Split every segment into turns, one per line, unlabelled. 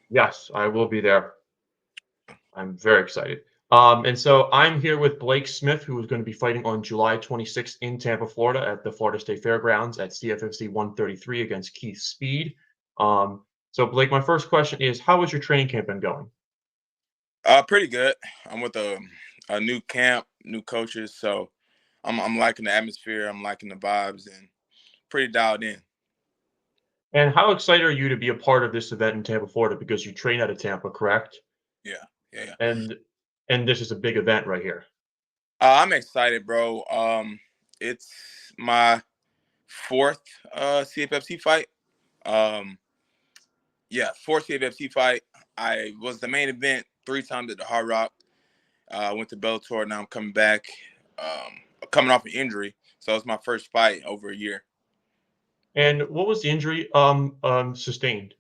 Yes, I will be there. I'm very excited. And so I'm here with Blake Smith, who is going to be fighting on July 26th in Tampa, Florida, at the Florida State Fairgrounds at CFFC 133 against Keith Speed. So Blake, my first question is, how has your training camp been going?
Pretty good. I'm with a new camp, new coaches, so I'm liking the atmosphere. I'm liking the vibes, and pretty dialed in.
And how excited are you to be a part of this event in Tampa, Florida? Because you train out of Tampa, correct?
Yeah, yeah, yeah.
And and this is a big event right here.
I'm excited, bro. It's my fourth CFFC fight. Um, yeah, fourth CFFC fight. I was the main event 3 times at the Hard Rock. Went to Bellator. Now I'm coming back. Coming off an injury, so it's my first fight over a year.
And what was the injury sustained?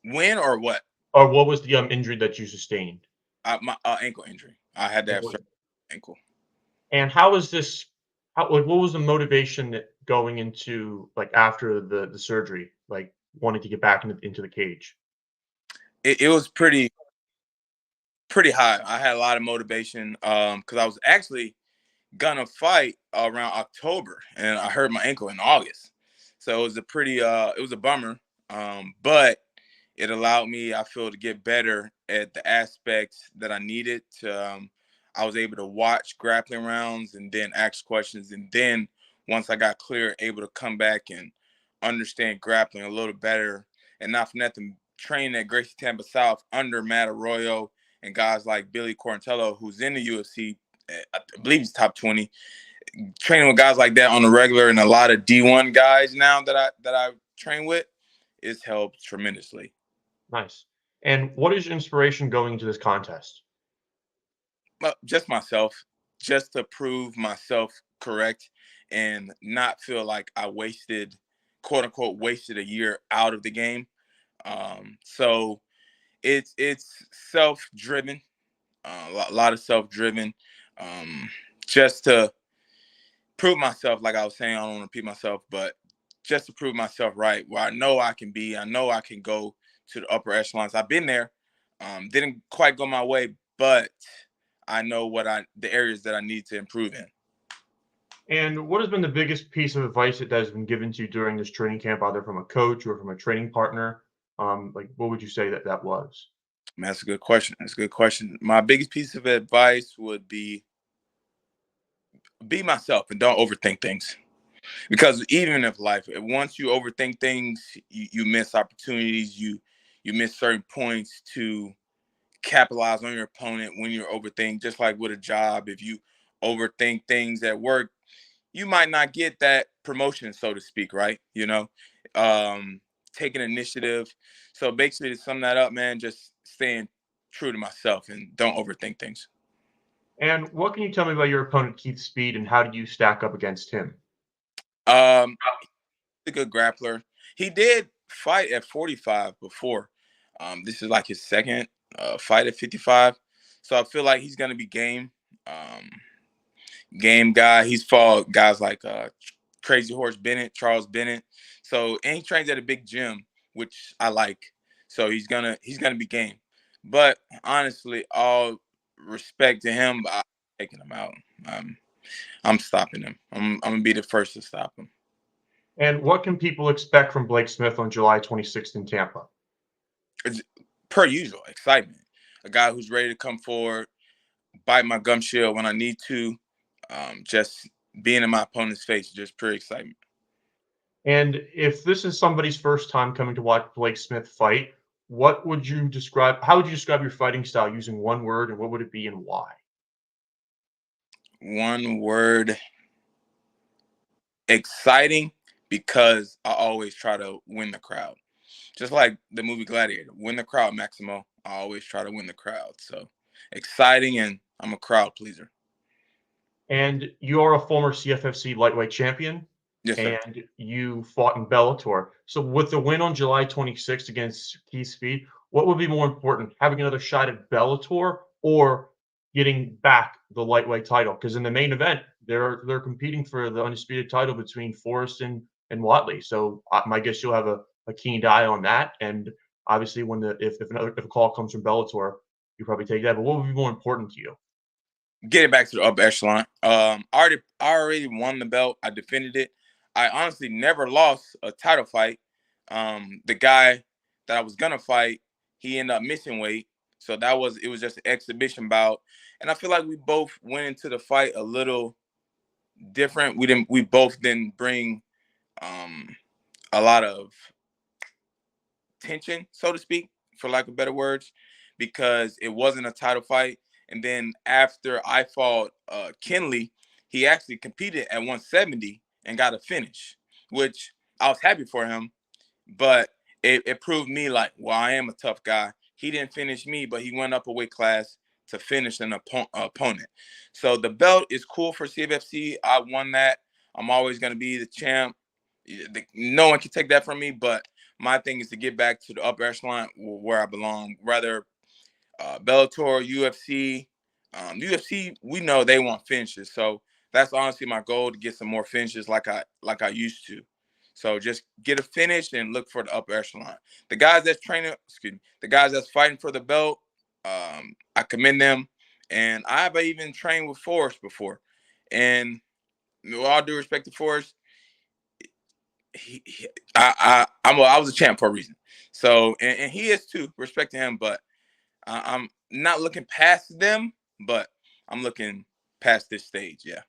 Win or what?
Or what was the injury that you sustained?
My ankle injury. I had to have surgery on my ankle.
And how is this like, what was the motivation going into, like, after the surgery, like, wanting to get back into the cage?
It was pretty high. I had a lot of motivation because I was actually gonna fight around October, and I hurt my ankle in August. So it was it was a bummer. But it allowed me, I feel, to get better at the aspects that I needed to. I was able to watch grappling rounds and then ask questions, and then once I got clear, able to come back and understand grappling a little better, and not for nothing, train at Gracie Tampa South under Matt Arroyo and guys like Billy Quarantello, who's in the UFC. I believe he's top 20. Training with guys like that on the regular, and a lot of D1 guys now that I train with, it's helped tremendously.
Nice. And what is your inspiration going into this contest?
Just myself, just to prove myself correct and not feel like I wasted, quote unquote, wasted a year out of the game. So it's self driven, a lot of self driven, um, just to prove myself. Like I was saying, I don't want to repeat myself, but just to prove myself right, where I know I can be, I know I can go to the upper echelons. I've been there, didn't quite go my way, but I know the areas that I need to improve in.
And what has been the biggest piece of advice that has been given to you during this training camp, either from a coach or from a training partner? Like, what would you say that that was?
Man, that's a good question. That's a good question. My biggest piece of advice would be myself and don't overthink things. Because even if life, once you overthink things, you miss opportunities. You miss certain points to capitalize on your opponent when you're overthinking. Just like with a job, if you overthink things at work, you might not get that promotion, so to speak, right? Um, taking initiative. So basically, to sum that up, man, just staying true to myself and don't overthink things.
And what can you tell me about your opponent, Keith Speed, and how do you stack up against him?
Um, a good grappler. He did fight at 45 before. This is like his second fight at 55. So I feel like he's gonna be game. Um, Game guy. He's fought guys like Crazy Horse Bennett, Charles Bennett. So and he trains at a big gym, which I like. So he's gonna be game. But honestly, all respect to him, I'm taking him out. Um, I'm stopping him. I'm gonna be the first to stop him.
And what can people expect from Blake Smith on July 26th in Tampa?
It's, per usual, excitement. A guy who's ready to come forward, bite my gum shield when I need to. Just being in my opponent's face, just pure excitement.
And if this is somebody's first time coming to watch Blake Smith fight, what would you describe? How would you describe your fighting style using one word, and what would it be and why?
One word: exciting, because I always try to win the crowd. Just like the movie Gladiator, win the crowd, Maximo. I always try to win the crowd. So exciting, and I'm a crowd pleaser.
And you're a former CFFC lightweight champion,
Yes, sir.
and you fought in Bellator. So with the win on July 26th against Keith Speed, what would be more important, having another shot at Bellator or getting back the lightweight title? Because in the main event, they're competing for the undisputed title between Forrest and Watley. So my guess you'll have a keen eye on that. And Obviously, when the if a call comes from Bellator, you probably take that. But what would be more important to you?
Getting back to the upper echelon. I already won the belt. I defended it. I honestly never lost a title fight. The guy that I was gonna fight, he ended up missing weight, so it was just an exhibition bout. And I feel like we both went into the fight a little different. We both didn't bring um a lot of tension, so to speak, for lack of better words, because it wasn't a title fight. And then after I fought Kinley, he actually competed at 170 and got a finish, which I was happy for him. But it proved me like, well, I am a tough guy. He didn't finish me, but he went up a weight class to finish an opponent. So the belt is cool for CFFC. I won that. I'm always going to be the champ. No one can take that from me, but my thing is to get back to the upper echelon where I belong, rather Bellator, UFC. UFC, we know they want finishes, so that's honestly my goal, to get some more finishes like I used to. So just get a finish and look for the upper echelon. The guys that's training, excuse me, the guys that's fighting for the belt, I commend them. And I've even trained with Forrest before, and with all due respect to Forrest, I was a champ for a reason. So and he is too, respect to him. But I'm not looking past them, but I'm looking past this stage. Yeah.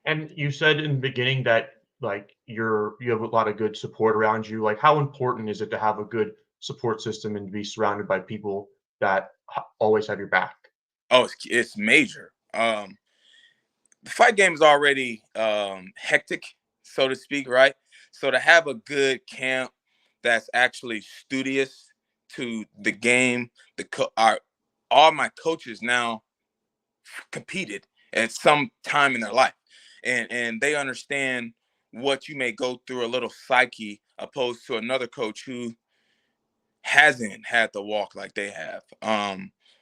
And you said in the beginning that like you have a lot of good support around you. Like, how important is it to have a good support system and to be surrounded by people that always have your back?
Oh, it's major. The fight game is already hectic, so to speak, right? So to have a good camp that's actually studious to the game, all my coaches now competed at some time in their life, and they understand what you may go through, a little psyche, opposed to another coach who hasn't had to walk like they have.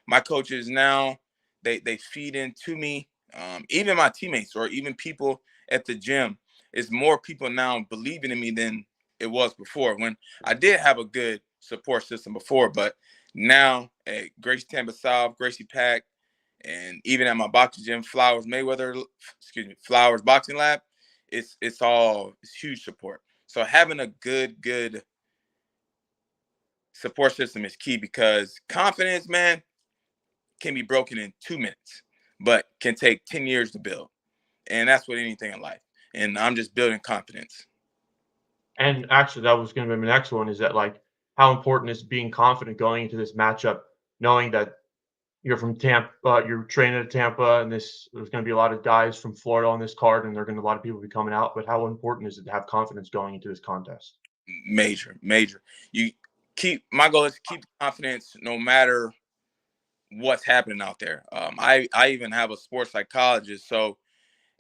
My coaches now, they feed into me. Even my teammates or even people at the gym, is more people now believing in me than it was before. When I did have a good support system before, but now at Gracie Tampa South, Gracie Pack, and even at my boxing gym, Flowers Boxing Lab, it's huge support. So having a good support system is key, because confidence, man, can be broken in 2 minutes, but can take 10 years to build. And that's with anything in life. And I'm just building confidence.
And actually, that was going to be my next one. Is that like how important is being confident going into this matchup, knowing that you're from Tampa, you're training at Tampa, and there's going to be a lot of guys from Florida on this card, and there are going to be a lot of people be coming out. But how important is it to have confidence going into this contest?
Major, major. You my goal is to keep the confidence no matter what's happening out there. I even have a sports psychologist, so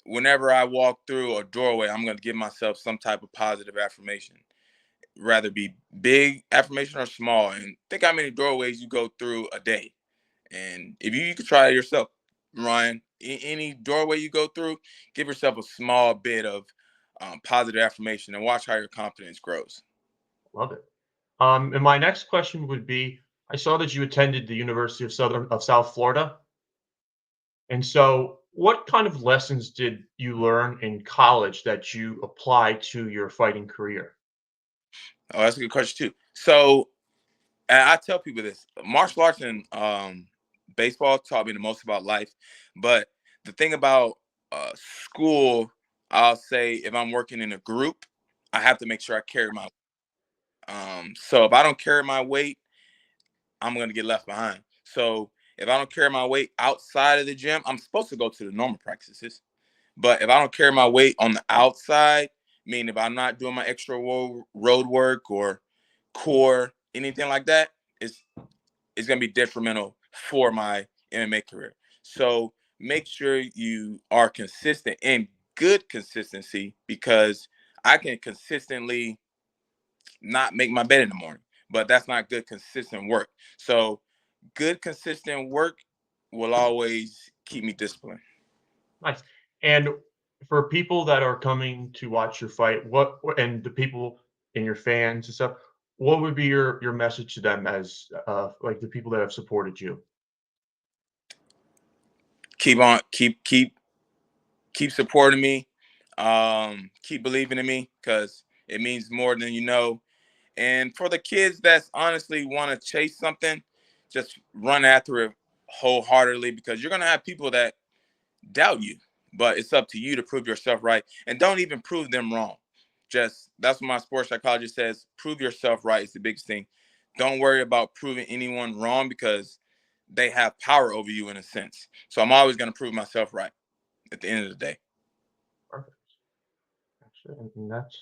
whenever I walk through a doorway, I'm going to give myself some type of positive affirmation, rather be big affirmation or small. And think how many doorways you go through a day. And if you could try it yourself, Ryan, any doorway you go through, give yourself a small bit of positive affirmation and watch how your confidence grows.
Love it. And my next question would be: I saw that you attended the University of South Florida, and so what kind of lessons did you learn in college that you apply to your fighting career?
Oh, that's a good question too. So, and I tell people this: martial arts and baseball taught me the most about life. But the thing about school, I'll say, if I'm working in a group, I have to make sure I carry my. So if I don't carry my weight, I'm gonna get left behind. So if I don't carry my weight outside of the gym, I'm supposed to go to the normal practices. But if I don't carry my weight on the outside, meaning if I'm not doing my extra road work or core, anything like that, it's gonna be detrimental for my MMA career. So make sure you are consistent, and good consistency, because I can consistently not make my bed in the morning, but that's not good consistent work. So good consistent work will always keep me disciplined.
Nice. And for people that are coming to watch your fight, and the people and your fans and stuff, what would be your message to them as like the people that have supported you?
Keep on, keep supporting me. Keep believing in me because it means more than you know. And for the kids that's honestly want to chase something, just run after it wholeheartedly because you're gonna have people that doubt you, but it's up to you to prove yourself right, and don't even prove them wrong. Just that's what my sports psychologist says: prove yourself right is the biggest thing. Don't worry about proving anyone wrong because they have power over you in a sense. So I'm always going to prove myself right at the end of the day.
Perfect. Actually, and that's